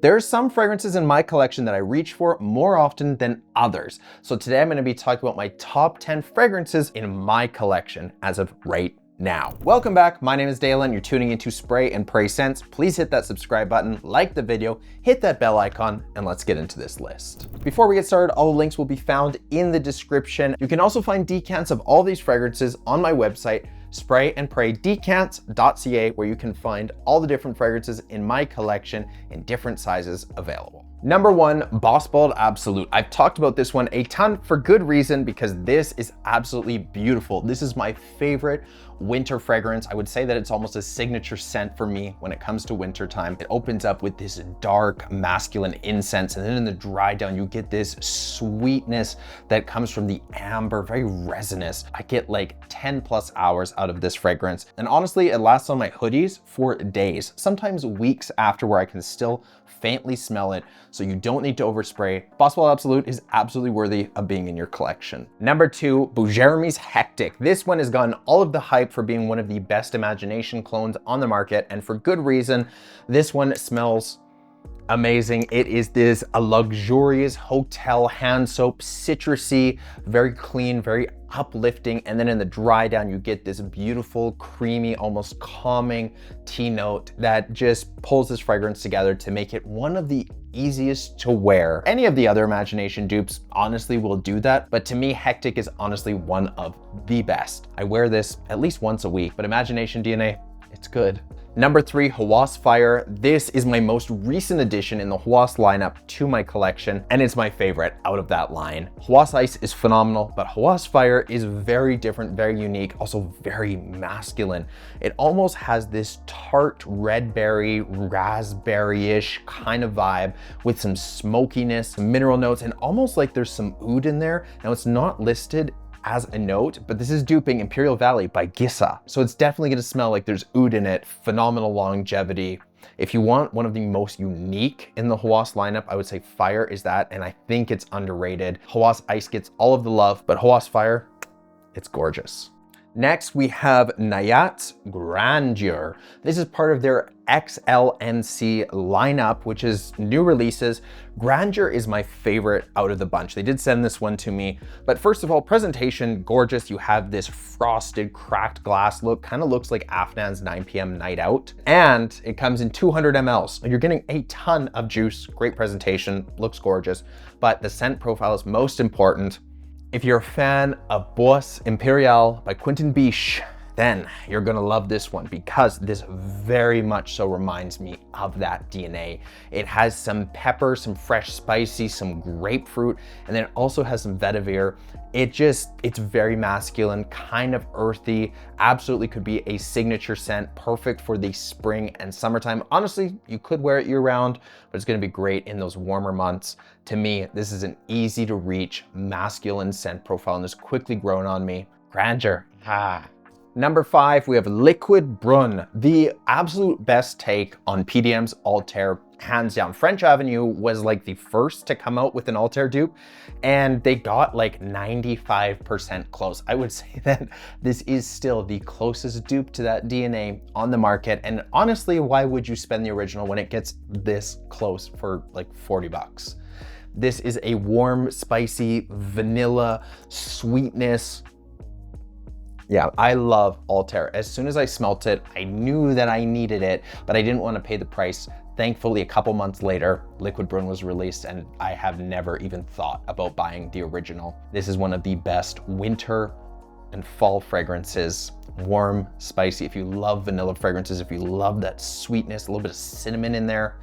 There are some fragrances in my collection that I reach for more often than others. So today I'm going to be talking about my top 10 fragrances in my collection as of right now. Welcome back. My name is Dale and you're tuning into Spray and Pray Scents. Please hit that subscribe button, like the video, hit that bell icon, and let's get into this list. Before we get started, all the links will be found in the description. You can also find decants of all these fragrances on my website, sprayandpraydecants.ca, where you can find all the different fragrances in my collection in different sizes available. Number 1, Boss Bald Absolute. I've talked about this one a ton for good reason because this is absolutely beautiful. This is my favorite winter fragrance. I would say that it's almost a signature scent for me when it comes to winter time. It opens up with this dark masculine incense, and then in the dry down you get this sweetness that comes from the amber, very resinous. I get like 10 plus hours out of this fragrance, and honestly it lasts on my hoodies for days, sometimes weeks after, where I can still faintly smell it, so you don't need to overspray. Boss Bald Absolute is absolutely worthy of being in your collection. Number 2, Bujairami Hectic. This one has gotten all of the hype for being one of the best imagination clones on the market, and for good reason. This one smells amazing. It is a luxurious hotel hand soap, citrusy, very clean, very uplifting, and then in the dry down you get this beautiful, creamy, almost calming tea note that just pulls this fragrance together to make it one of the easiest to wear. Any of the other imagination dupes honestly will do that, but to me Hectic is honestly one of the best. I wear this at least once a week, but imagination DNA, it's good. Number 3, Hawas Fire. This is my most recent addition in the Hawas lineup to my collection, and it's my favorite out of that line. Hawas Ice is phenomenal, but Hawas Fire is very different, very unique, also very masculine. It almost has this tart red berry, raspberry-ish kind of vibe with some smokiness, mineral notes, and almost like there's some oud in there. Now it's not listed as a note, but this is duping Imperial Valley by Gissa. So it's definitely gonna smell like there's oud in it, phenomenal longevity. If you want one of the most unique in the Hawas lineup, I would say Fire is that, and I think it's underrated. Hawas Ice gets all of the love, but Hawas Fire, it's gorgeous. Next, we have Nayaat Grandeur. This is part of their XLNC lineup, which is new releases. Grandeur is my favorite out of the bunch. They did send this one to me, but first of all, presentation, gorgeous. You have this frosted, cracked glass look, kind of looks like Afnan's 9 p.m. night out, and it comes in 200 mLs. You're getting a ton of juice, great presentation, looks gorgeous, but the scent profile is most important. If you're a fan of Bois Imperial by Quentin Biche, then you're gonna love this one because this very much so reminds me of that DNA. It has some pepper, some fresh spicy, some grapefruit, and then it also has some vetiver. It's very masculine, kind of earthy, absolutely could be a signature scent, perfect for the spring and summertime. Honestly, you could wear it year round, but it's gonna be great in those warmer months. To me, this is an easy to reach masculine scent profile and has quickly grown on me. Grandeur. Number 5, we have Liquid Brun, the absolute best take on PDM's Altair, hands down. French Avenue was like the first to come out with an Altair dupe, and they got like 95% close. I would say that this is still the closest dupe to that DNA on the market, and honestly, why would you spend the original when it gets this close for like 40 bucks? This is a warm, spicy, vanilla, sweetness. Yeah, I love Altair. As soon as I smelt it, I knew that I needed it, but I didn't want to pay the price. Thankfully, a couple months later, Liquid Brun was released, and I have never even thought about buying the original. This is one of the best winter and fall fragrances. Warm, spicy. If you love vanilla fragrances, if you love that sweetness, a little bit of cinnamon in there,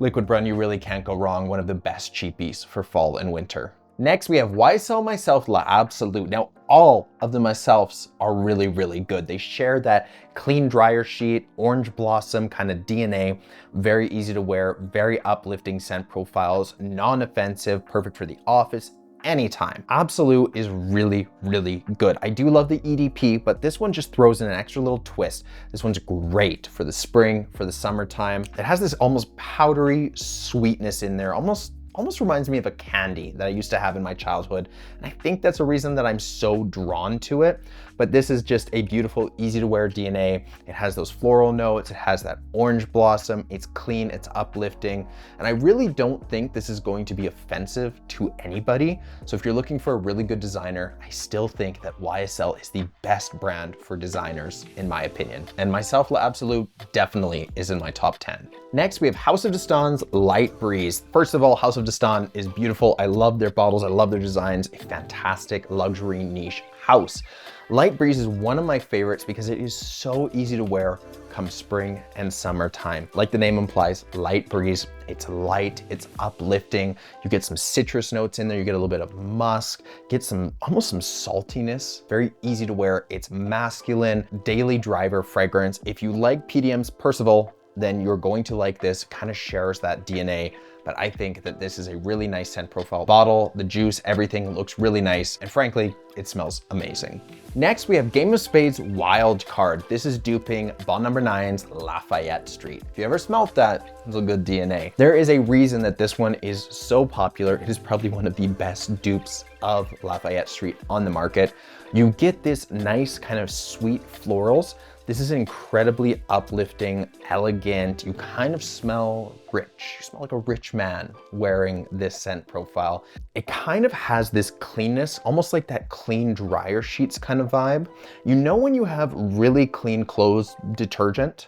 Liquid Brun, you really can't go wrong. One of the best cheapies for fall and winter. Next, we have YSL Y Myself Absolute. Now, all of the Myselfs are really, really good. They share that clean dryer sheet, orange blossom kind of DNA, very easy to wear, very uplifting scent profiles, non-offensive, perfect for the office, anytime. Absolu is really, really good. I do love the EDP, but this one just throws in an extra little twist. This one's great for the spring, for the summertime. It has this almost powdery sweetness in there, almost reminds me of a candy that I used to have in my childhood. And I think that's a reason that I'm so drawn to it. but this is just a beautiful, easy to wear DNA. It has those floral notes, it has that orange blossom, it's clean, it's uplifting, and I really don't think this is going to be offensive to anybody. So if you're looking for a really good designer, I still think that YSL is the best brand for designers, in my opinion. And MYSLF Absolute definitely is in my top 10. Next, we have House of Destan's Light Breeze. First of all, House of Destan is beautiful. I love their bottles, I love their designs, a fantastic luxury niche house. Light Breeze is one of my favorites because it is so easy to wear come spring and summertime. Like the name implies, light breeze. It's light, it's uplifting. You get some citrus notes in there. You get a little bit of musk, get almost some saltiness. Very easy to wear. It's masculine, daily driver fragrance. If you like PDMs, Percival, then you're going to like this. Kind of shares that DNA. But I think that this is a really nice scent profile. Bottle, the juice, everything looks really nice. And frankly, it smells amazing. Next, we have Game of Spades Wildcard. This is duping Bond No. 9's Lafayette Street. If you ever smelt that, it's a good DNA. There is a reason that this one is so popular. It is probably one of the best dupes of Lafayette Street on the market. You get this nice kind of sweet florals. This is incredibly uplifting, elegant. You kind of smell rich. You smell like a rich man wearing this scent profile. It kind of has this cleanness, almost like that clean dryer sheets kind of vibe. You know when you have really clean clothes detergent?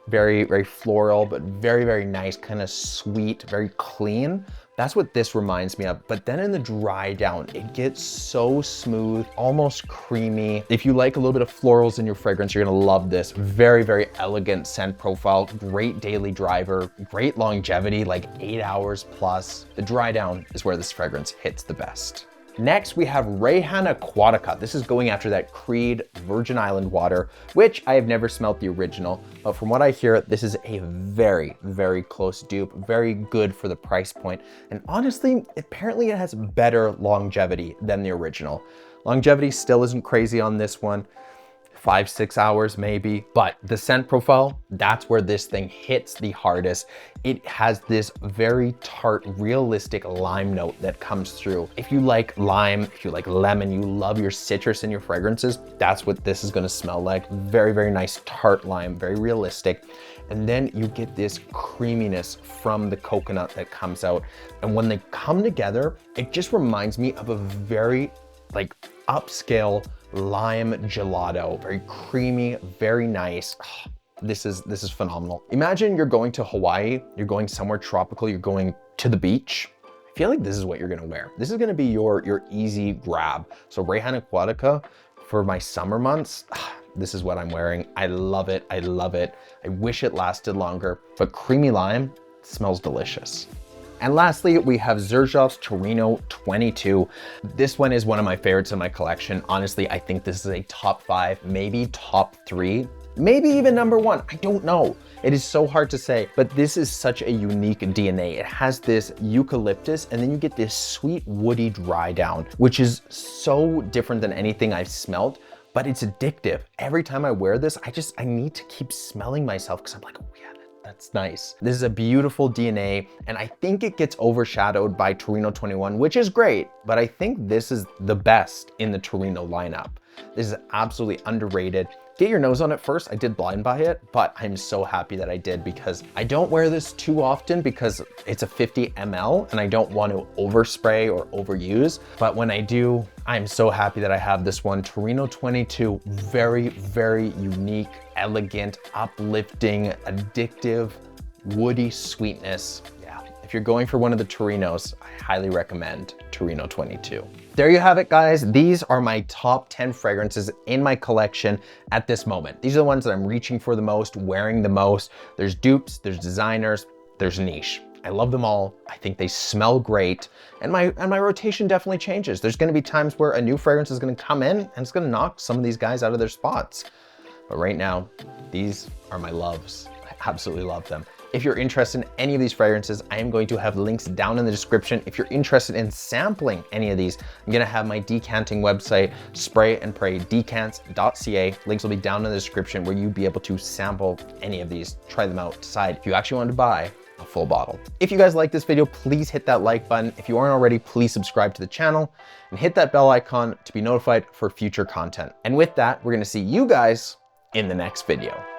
Very, very floral, but very, very nice, kind of sweet, very clean. That's what this reminds me of. But then in the dry down, it gets so smooth, almost creamy. If you like a little bit of florals in your fragrance, you're gonna love this. Very, very elegant scent profile, great daily driver, great longevity, like 8 hours plus. The dry down is where this fragrance hits the best. Next, we have Rayhaan Aquatica. This is going after that Creed Virgin Island water, which I have never smelled the original, but from what I hear, this is a very, very close dupe, very good for the price point. And honestly, apparently it has better longevity than the original. Longevity still isn't crazy on this one. 5-6 hours maybe, but the scent profile, that's where this thing hits the hardest. It has this very tart, realistic lime note that comes through. If you like lime, if you like lemon, you love your citrus in your fragrances, that's what this is gonna smell like. Very, very nice tart lime, very realistic. And then you get this creaminess from the coconut that comes out. And when they come together, it just reminds me of a very like upscale lime gelato, very creamy, very nice. Oh, this is phenomenal. Imagine you're going to Hawaii, you're going somewhere tropical, you're going to the beach. I feel like this is what you're gonna wear. This is gonna be your easy grab. So Rayhaan Aquatica for my summer months, this is what I'm wearing. I love it, I love it. I wish it lasted longer, but creamy lime smells delicious. And lastly, we have Xerjoff Torino 22. This one is one of my favorites in my collection. Honestly, I think this is a top 5, maybe top 3, maybe even number 1. I don't know. It is so hard to say, but this is such a unique DNA. It has this eucalyptus, and then you get this sweet woody dry down, which is so different than anything I've smelled, but it's addictive. Every time I wear this, I need to keep smelling myself because I'm like, oh yeah, that's nice. This is a beautiful DNA, and I think it gets overshadowed by Torino 21, which is great, but I think this is the best in the Torino lineup. This is absolutely underrated. Get your nose on it first. I did blind buy it, but I'm so happy that I did because I don't wear this too often because it's a 50 ml and I don't want to overspray or overuse. But when I do, I'm so happy that I have this one. Torino 22, very, very unique, elegant, uplifting, addictive, woody sweetness. Yeah, if you're going for one of the Torinos, I highly recommend Torino 22. There you have it, guys. These are my top 10 fragrances in my collection at this moment. These are the ones that I'm reaching for the most, wearing the most. There's dupes, there's designers, there's niche. I love them all. I think they smell great. And my rotation definitely changes. There's gonna be times where a new fragrance is gonna come in and it's gonna knock some of these guys out of their spots. But right now, these are my loves. I absolutely love them. If you're interested in any of these fragrances, I am going to have links down in the description. If you're interested in sampling any of these, I'm gonna have my decanting website, sprayandraydecants.ca. Links will be down in the description where you'd be able to sample any of these, try them out, decide if you actually want to buy a full bottle. If you guys like this video, please hit that like button. If you aren't already, please subscribe to the channel and hit that bell icon to be notified for future content. And with that, we're gonna see you guys in the next video.